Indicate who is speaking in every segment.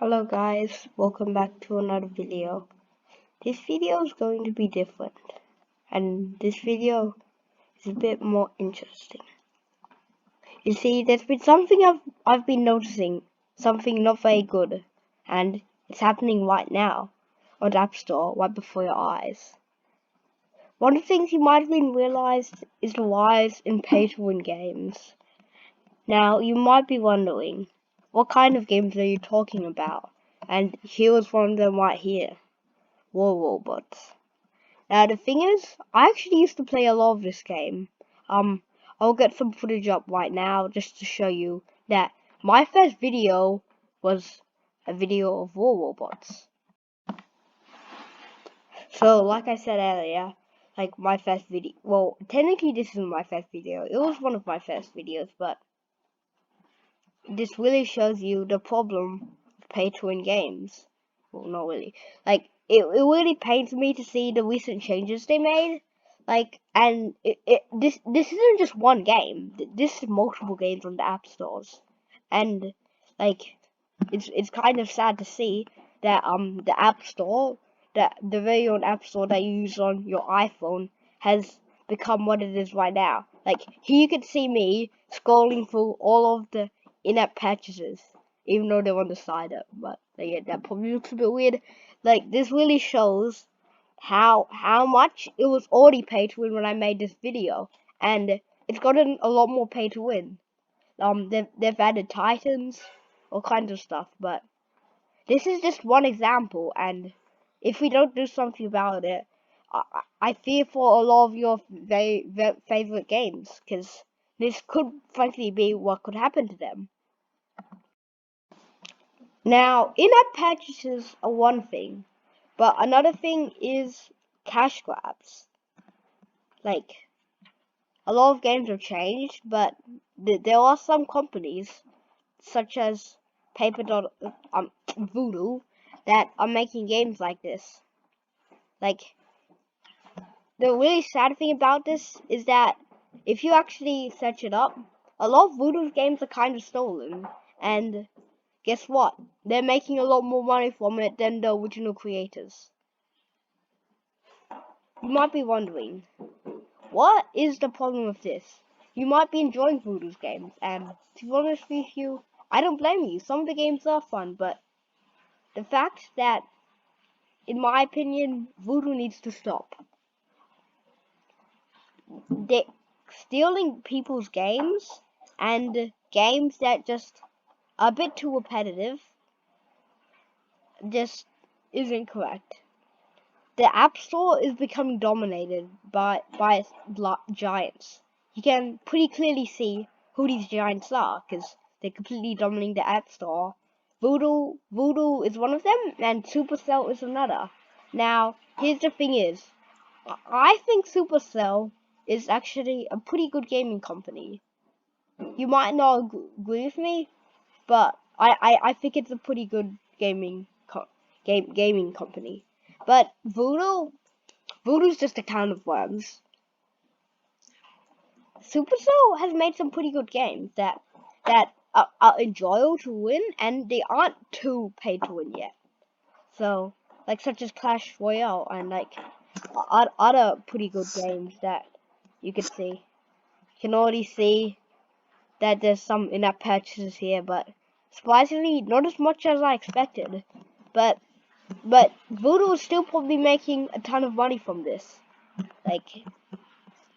Speaker 1: Hello guys, welcome back to another video. This video is going to be different, and this video is a bit more interesting. You see, there's been something I've been noticing, something not very good, and it's happening right now on the App Store, right before your eyes. One of the things you might have been realized is the rise in pay-to-win games. Now, you might be wondering, what kind of games are you talking about? And here is one of them right here. War Robots. Now the thing is, I actually used to play a lot of this game. I'll get some footage up right now just to show you that my first video was a video of War Robots. So like I said earlier, like my first video, well technically this isn't my first video, it was one of my first videos, but this really shows you the problem of pay-to-win games. Well, not really. Like, it really pains me to see the recent changes they made. Like, and this isn't just one game. This is multiple games on the app stores, and like, it's kind of sad to see that the app store, that the very own app store that you use on your iPhone has become what it is right now. Like, here you can see me scrolling through all of the in-app purchases, even though they're on the side up, but yeah, that probably looks a bit weird. Like, this really shows how much it was already pay to win when I made this video, and it's gotten a lot more pay to win. They've added Titans, all kinds of stuff, but this is just one example, and if we don't do something about it, I fear for a lot of your very favorite games, because this could frankly be what could happen to them. Now, in-app purchases are one thing, but another thing is cash grabs. Like, a lot of games have changed, but there are some companies, such as Voodoo, that are making games like this. Like, the really sad thing about this is that if you actually search it up, a lot of Voodoo's games are kind of stolen, and guess what? They're making a lot more money from it than the original creators. You might be wondering, what is the problem with this? You might be enjoying Voodoo's games, and to be honest with you, I don't blame you. Some of the games are fun, but the fact that, in my opinion, Voodoo needs to stop. They're stealing people's games, and games that just are a bit too repetitive just isn't correct. The App Store is becoming dominated by giants. You can pretty clearly see who these giants are, because they're completely dominating the App Store. Voodoo is one of them, and Supercell is another. Now, here's the thing is, I think Supercell is actually a pretty good gaming company. You might not agree with me, but I think it's a pretty good gaming company. But Voodoo's just a can of worms. Supercell has made some pretty good games that are enjoyable to win, and they aren't too pay to win yet. So, like, such as Clash Royale and like other pretty good games that you could see. You can already see that there's some in-app purchases here, but surprisingly, not as much as I expected. But Voodoo is still probably making a ton of money from this. Like,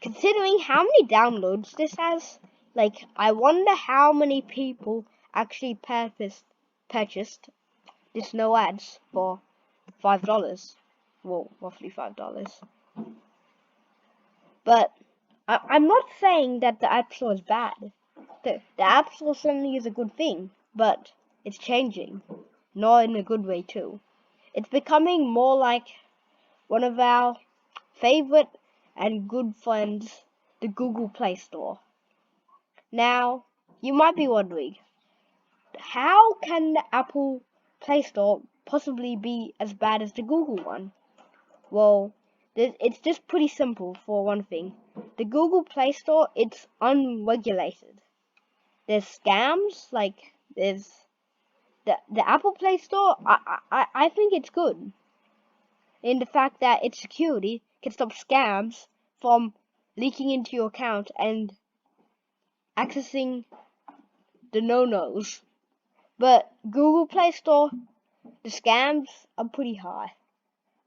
Speaker 1: considering how many downloads this has, like, I wonder how many people actually purchased this no ads for $5. Well, roughly $5. But I'm not saying that the App Store is bad. The App Store certainly is a good thing, but it's changing. Not in a good way, too. It's becoming more like one of our favorite and good friends, the Google Play Store. Now, you might be wondering, how can the Apple Play Store possibly be as bad as the Google one? Well, it's just pretty simple for one thing. The Google Play Store, it's unregulated. There's scams, like there's the Apple Play Store, I think it's good in the fact that its security can stop scams from leaking into your account and accessing the no-nos. But Google Play Store, the scams are pretty high.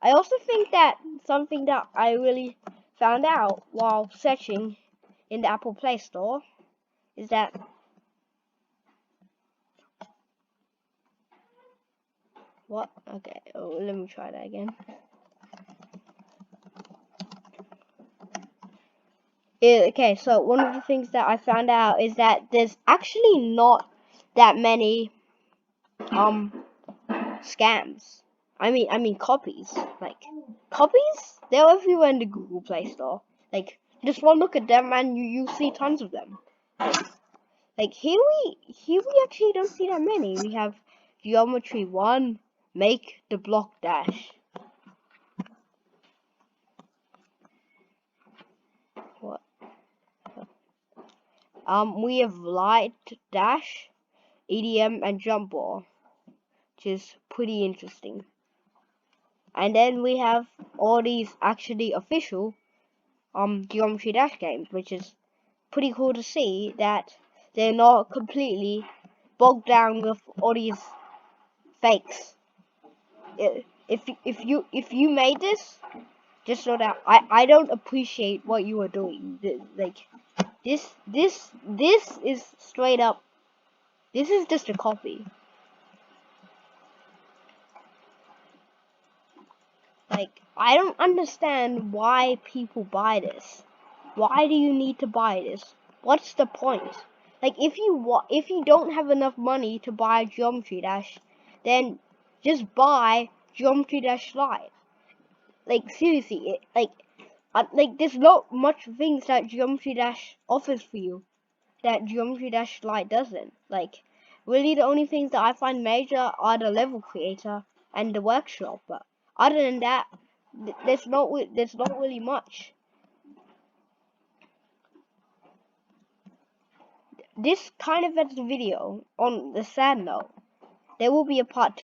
Speaker 1: I also think that something that I really found out while searching in the Apple Play Store is that what? Okay, let me try that again. Okay, so one of the things that I found out is that there's actually not that many scams. I mean copies. Like copies, they're everywhere in the Google Play Store. Like just one look at them and you see tons of them. Like here we actually don't see that many. We have Geometry 1, make the block dash. What? We have light dash, EDM, and jump ball, which is pretty interesting. And then we have all these actually official Geometry Dash games, which is pretty cool to see that they're not completely bogged down with all these fakes. If you made this, just know that I don't appreciate what you are doing. Like this is straight up. This is just a copy. Like I don't understand why people buy this. Why do you need to buy this? What's the point? Like if you don't have enough money to buy Geometry Dash, then just buy Geometry Dash Lite. Like seriously, like there's not much things that Geometry Dash offers for you that Geometry Dash Lite doesn't. Like really the only things that I find major are the level creator and the workshop, but other than that, there's not really much. This kind of ends the video on the sad note. There will be a part